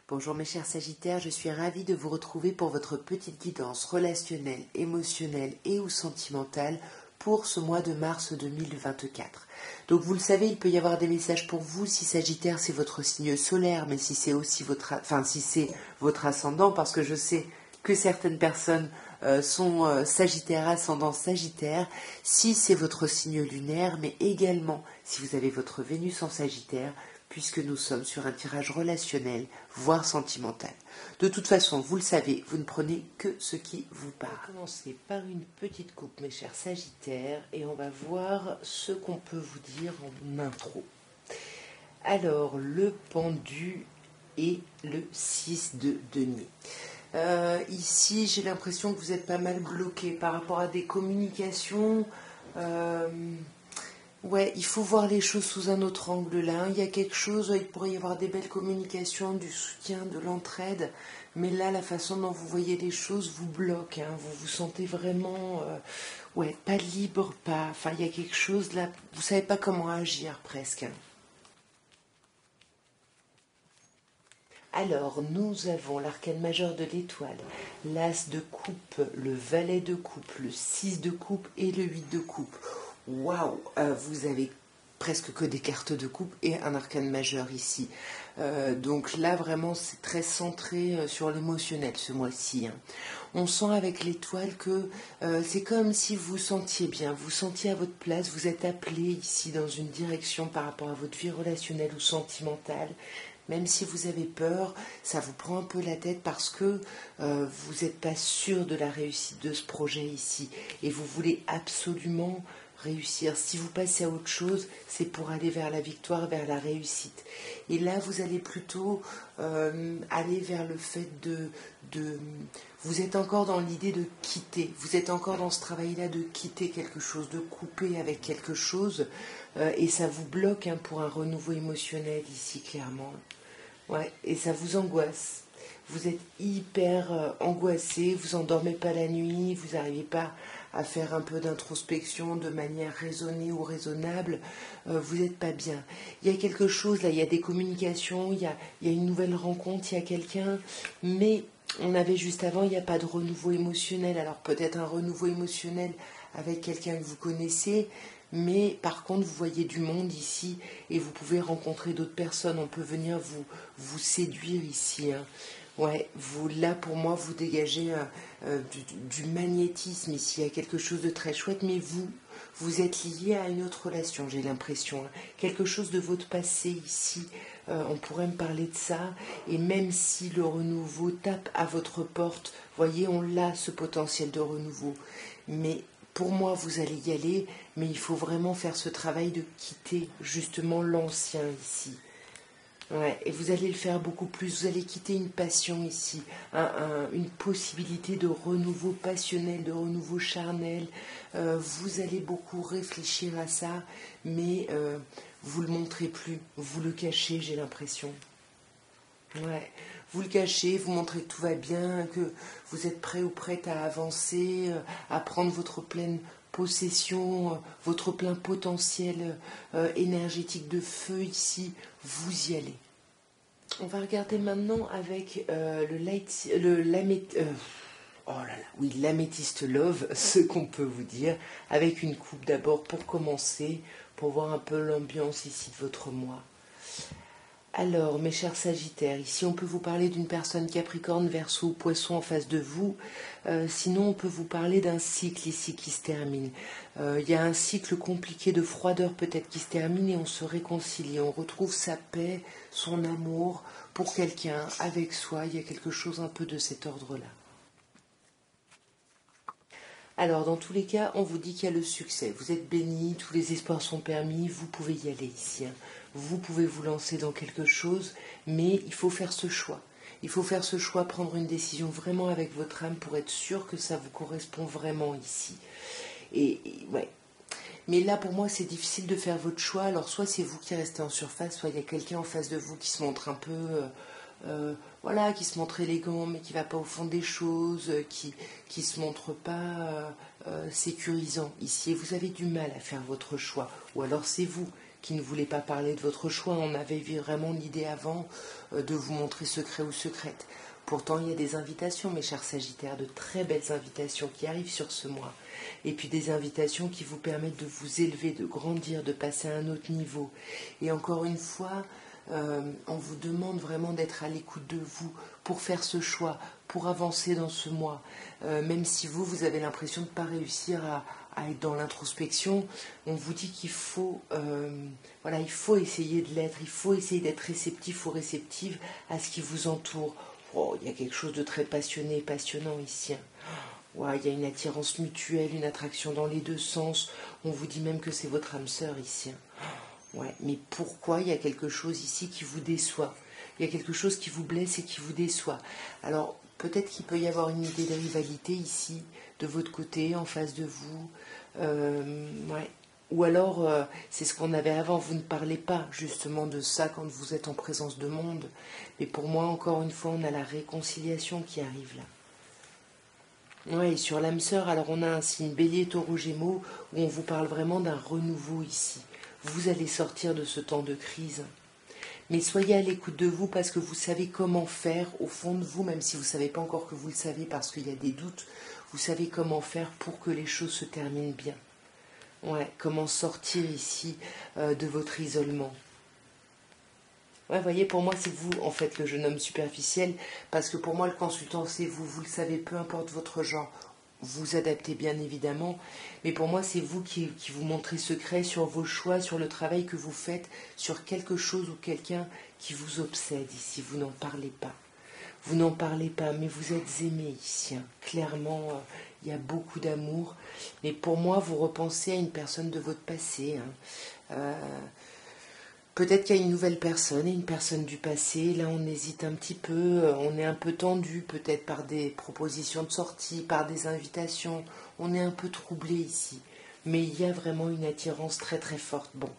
Bonjour mes chers Sagittaires, je suis ravie de vous retrouver pour votre petite guidance relationnelle, émotionnelle et ou sentimentale pour ce mois de mars 2024. Donc vous le savez, il peut y avoir des messages pour vous si Sagittaire c'est votre signe solaire, mais si c'est aussi votre ascendant, parce que je sais que certaines personnes sont Sagittaire, ascendant Sagittaire, si c'est votre signe lunaire, mais également si vous avez votre Vénus en Sagittaire, puisque nous sommes sur un tirage relationnel, voire sentimental. De toute façon, vous le savez, vous ne prenez que ce qui vous parle. On va commencer par une petite coupe, mes chers Sagittaires, et on va voir ce qu'on peut vous dire en intro. Alors, le pendu et le 6 de denier. Ici, j'ai l'impression que vous êtes pas mal bloqué par rapport à des communications. Ouais, il faut voir les choses sous un autre angle là. Il y a quelque chose, il pourrait y avoir des belles communications, du soutien, de l'entraide. Mais là, la façon dont vous voyez les choses vous bloque. Vous vous sentez vraiment, pas libre, pas. Enfin, il y a quelque chose là. Vous savez pas comment agir presque. Alors, nous avons l'arcane majeur de l'étoile, l'as de coupe, le valet de coupe, le 6 de coupe et le 8 de coupe. Waouh, vous avez presque que des cartes de coupe et un arcane majeur ici. Donc là, vraiment, c'est très centré sur l'émotionnel ce mois-ci. On sent avec l'étoile que c'est comme si vous sentiez bien, vous sentiez à votre place, vous êtes appelé ici dans une direction par rapport à votre vie relationnelle ou sentimentale. Même si vous avez peur, ça vous prend un peu la tête parce que vous n'êtes pas sûr de la réussite de ce projet ici. Et vous voulez absolument réussir. Si vous passez à autre chose, c'est pour aller vers la victoire, vers la réussite. Et là, vous allez plutôt aller vers le fait de... Vous êtes encore dans l'idée de quitter. Vous êtes encore dans ce travail-là de quitter quelque chose, de couper avec quelque chose. Et ça vous bloque pour un renouveau émotionnel ici, clairement. Ouais, et ça vous angoisse. Vous êtes hyper angoissé, vous endormez pas la nuit, vous n'arrivez pas à faire un peu d'introspection de manière raisonnée ou raisonnable, vous n'êtes pas bien. Il y a quelque chose là, il y a des communications, il y a une nouvelle rencontre, il y a quelqu'un, mais on avait juste avant, il n'y a pas de renouveau émotionnel. Alors peut-être un renouveau émotionnel avec quelqu'un que vous connaissez, mais par contre vous voyez du monde ici et vous pouvez rencontrer d'autres personnes, on peut venir vous séduire ici. Ouais, là pour moi vous dégagez du magnétisme ici, il y a quelque chose de très chouette, mais vous êtes lié à une autre relation, j'ai l'impression, quelque chose de votre passé ici, on pourrait me parler de ça, et même si le renouveau tape à votre porte, voyez, on l'a ce potentiel de renouveau, mais pour moi vous allez y aller, mais il faut vraiment faire ce travail de quitter justement l'ancien ici. Ouais, et vous allez le faire beaucoup plus, vous allez quitter une passion ici, une possibilité de renouveau passionnel, de renouveau charnel, vous allez beaucoup réfléchir à ça, mais vous le montrez plus, vous le cachez, j'ai l'impression. Ouais, vous le cachez, vous montrez que tout va bien, que vous êtes prêt ou prête à avancer, à prendre votre pleine possession, votre plein potentiel énergétique de feu ici, vous y allez. On va regarder maintenant avec l'améthyste love, ce qu'on peut vous dire, avec une coupe d'abord pour commencer, pour voir un peu l'ambiance ici de votre mois. Alors, mes chers Sagittaires, ici on peut vous parler d'une personne Capricorne, Verseau ou Poisson en face de vous. Sinon, on peut vous parler d'un cycle ici qui se termine. Il y a un cycle compliqué de froideur peut-être qui se termine et on se réconcilie. On retrouve sa paix, son amour pour quelqu'un, avec soi. Il y a quelque chose un peu de cet ordre-là. Alors, dans tous les cas, on vous dit qu'il y a le succès. Vous êtes bénis, tous les espoirs sont permis, vous pouvez y aller ici. Vous pouvez vous lancer dans quelque chose, mais il faut faire ce choix. Il faut faire ce choix, prendre une décision vraiment avec votre âme pour être sûr que ça vous correspond vraiment ici. Ouais. Mais là, pour moi, c'est difficile de faire votre choix. Alors, soit c'est vous qui restez en surface, soit il y a quelqu'un en face de vous qui se montre un peu... qui se montre élégant mais qui ne va pas au fond des choses, qui ne se montre pas sécurisant ici. Et vous avez du mal à faire votre choix. Ou alors c'est vous qui ne voulait pas parler de votre choix. On avait vraiment l'idée avant de vous montrer secret ou secrète. Pourtant, il y a des invitations, mes chers Sagittaires, de très belles invitations qui arrivent sur ce mois. Et puis des invitations qui vous permettent de vous élever, de grandir, de passer à un autre niveau. Et encore une fois, on vous demande vraiment d'être à l'écoute de vous pour faire ce choix, pour avancer dans ce mois. Même si vous avez l'impression de ne pas réussir à être dans l'introspection, on vous dit qu'il faut, voilà, il faut essayer de l'être, il faut essayer d'être réceptif ou réceptive à ce qui vous entoure. Oh, il y a quelque chose de très passionné et passionnant ici. Ouais, il y a une attirance mutuelle, une attraction dans les deux sens. On vous dit même que c'est votre âme sœur ici. Ouais, mais pourquoi il y a quelque chose ici qui vous déçoit? Il y a quelque chose qui vous blesse et qui vous déçoit. Alors, peut-être qu'il peut y avoir une idée de rivalité ici, de votre côté, en face de vous. Ouais. Ou alors, c'est ce qu'on avait avant, vous ne parlez pas justement de ça quand vous êtes en présence de monde. Mais pour moi, encore une fois, on a la réconciliation qui arrive là. Ouais, et sur l'âme sœur, alors on a un signe bélier, taureau, gémeaux, où on vous parle vraiment d'un renouveau ici. Vous allez sortir de ce temps de crise. Mais soyez à l'écoute de vous parce que vous savez comment faire au fond de vous, même si vous ne savez pas encore que vous le savez parce qu'il y a des doutes, vous savez comment faire pour que les choses se terminent bien. Ouais, comment sortir ici de votre isolement. Ouais, voyez, pour moi, c'est vous, en fait, le jeune homme superficiel, parce que pour moi, le consultant, c'est vous, vous le savez, peu importe votre genre. Vous adaptez bien évidemment, mais pour moi c'est vous qui vous montrez secret sur vos choix, sur le travail que vous faites, sur quelque chose ou quelqu'un qui vous obsède ici. Vous n'en parlez pas. Vous n'en parlez pas, mais vous êtes aimé ici. Hein. Clairement, il y a beaucoup d'amour. Mais pour moi, vous repensez à une personne de votre passé. Hein. Peut-être qu'il y a une nouvelle personne et une personne du passé. Là, on hésite un petit peu, on est un peu tendu, peut-être par des propositions de sortie, par des invitations. On est un peu troublé ici. Mais il y a vraiment une attirance très très forte. Bon,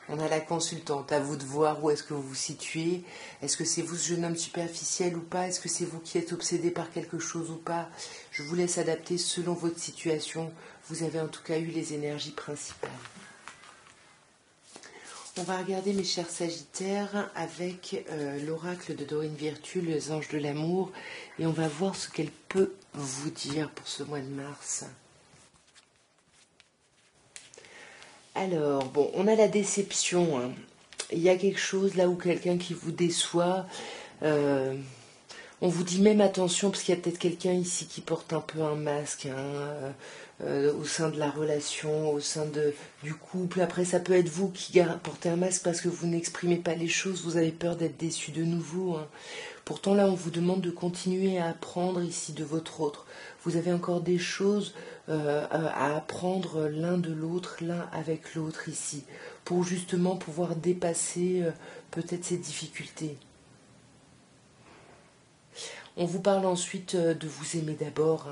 on a la consultante, à vous de voir où est-ce que vous vous situez. Est-ce que c'est vous ce jeune homme superficiel ou pas? Est-ce que c'est vous qui êtes obsédé par quelque chose ou pas? Je vous laisse adapter selon votre situation. Vous avez en tout cas eu les énergies principales. On va regarder, mes chers Sagittaires, avec l'oracle de Dorine Virtue, les anges de l'amour, et on va voir ce qu'elle peut vous dire pour ce mois de mars. Alors, bon, on a la déception. Hein. Il y a quelque chose là où quelqu'un qui vous déçoit. On vous dit même attention, parce qu'il y a peut-être quelqu'un ici qui porte un peu un masque. Hein, au sein de la relation, au sein du couple. Après, ça peut être vous qui portez un masque parce que vous n'exprimez pas les choses, vous avez peur d'être déçu de nouveau. Hein. Pourtant, là, on vous demande de continuer à apprendre ici de votre autre. Vous avez encore des choses à apprendre l'un de l'autre, l'un avec l'autre ici, pour justement pouvoir dépasser peut-être ces difficultés. On vous parle ensuite de vous aimer d'abord,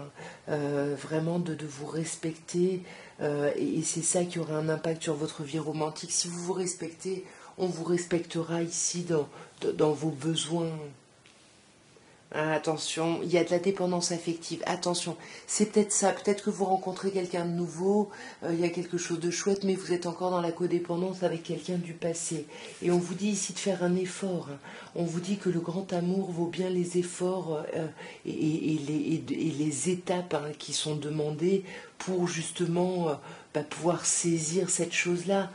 hein, vraiment de vous respecter, et c'est ça qui aura un impact sur votre vie romantique. Si vous vous respectez, on vous respectera ici dans vos besoins. Ah, attention, il y a de la dépendance affective. Attention, c'est peut-être ça. Peut-être que vous rencontrez quelqu'un de nouveau, il y a quelque chose de chouette, mais vous êtes encore dans la codépendance avec quelqu'un du passé. Et on vous dit ici de faire un effort. Hein. On vous dit que le grand amour vaut bien les efforts et les étapes hein, qui sont demandées pour justement pouvoir saisir cette chose-là.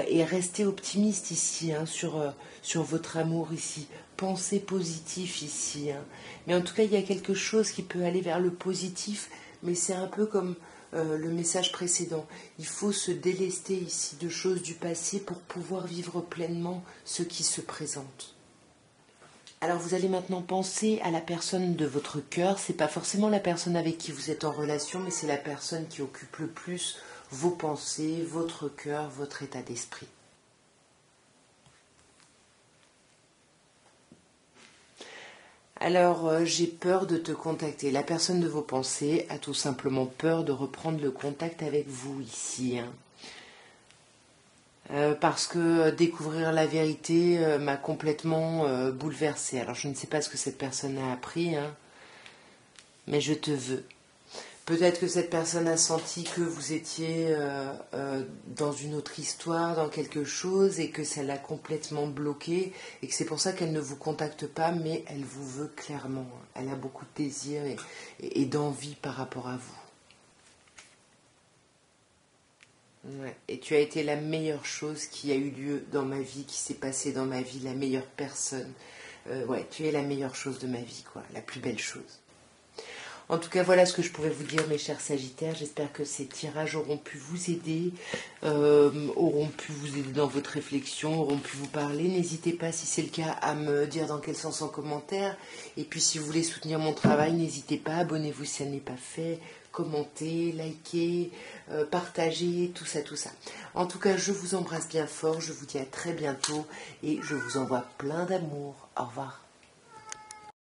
Et rester optimiste ici hein, sur votre amour ici. Pensez positif ici. Hein. Mais en tout cas, il y a quelque chose qui peut aller vers le positif, mais c'est un peu comme le message précédent. Il faut se délester ici de choses du passé pour pouvoir vivre pleinement ce qui se présente. Alors vous allez maintenant penser à la personne de votre cœur. C'est pas forcément la personne avec qui vous êtes en relation, mais c'est la personne qui occupe le plus vos pensées, votre cœur, votre état d'esprit. Alors, j'ai peur de te contacter. La personne de vos pensées a tout simplement peur de reprendre le contact avec vous ici. Hein. Parce que découvrir la vérité m'a complètement bouleversée. Alors, je ne sais pas ce que cette personne a appris, hein, mais je te veux. Peut-être que cette personne a senti que vous étiez dans une autre histoire, dans quelque chose, et que ça l'a complètement bloqué, et que c'est pour ça qu'elle ne vous contacte pas, mais elle vous veut clairement. Elle a beaucoup de désir et d'envie par rapport à vous. Ouais. Et tu as été la meilleure chose qui a eu lieu dans ma vie, qui s'est passée dans ma vie, la meilleure personne. Ouais, tu es la meilleure chose de ma vie, quoi, la plus belle chose. En tout cas, voilà ce que je pouvais vous dire, mes chers Sagittaires. J'espère que ces tirages auront pu vous aider, auront pu vous aider dans votre réflexion, auront pu vous parler. N'hésitez pas, si c'est le cas, à me dire dans quel sens en commentaire. Et puis, si vous voulez soutenir mon travail, n'hésitez pas, abonnez-vous si ça n'est pas fait, commentez, likez, partagez, tout ça, tout ça. En tout cas, je vous embrasse bien fort, je vous dis à très bientôt et je vous envoie plein d'amour. Au revoir.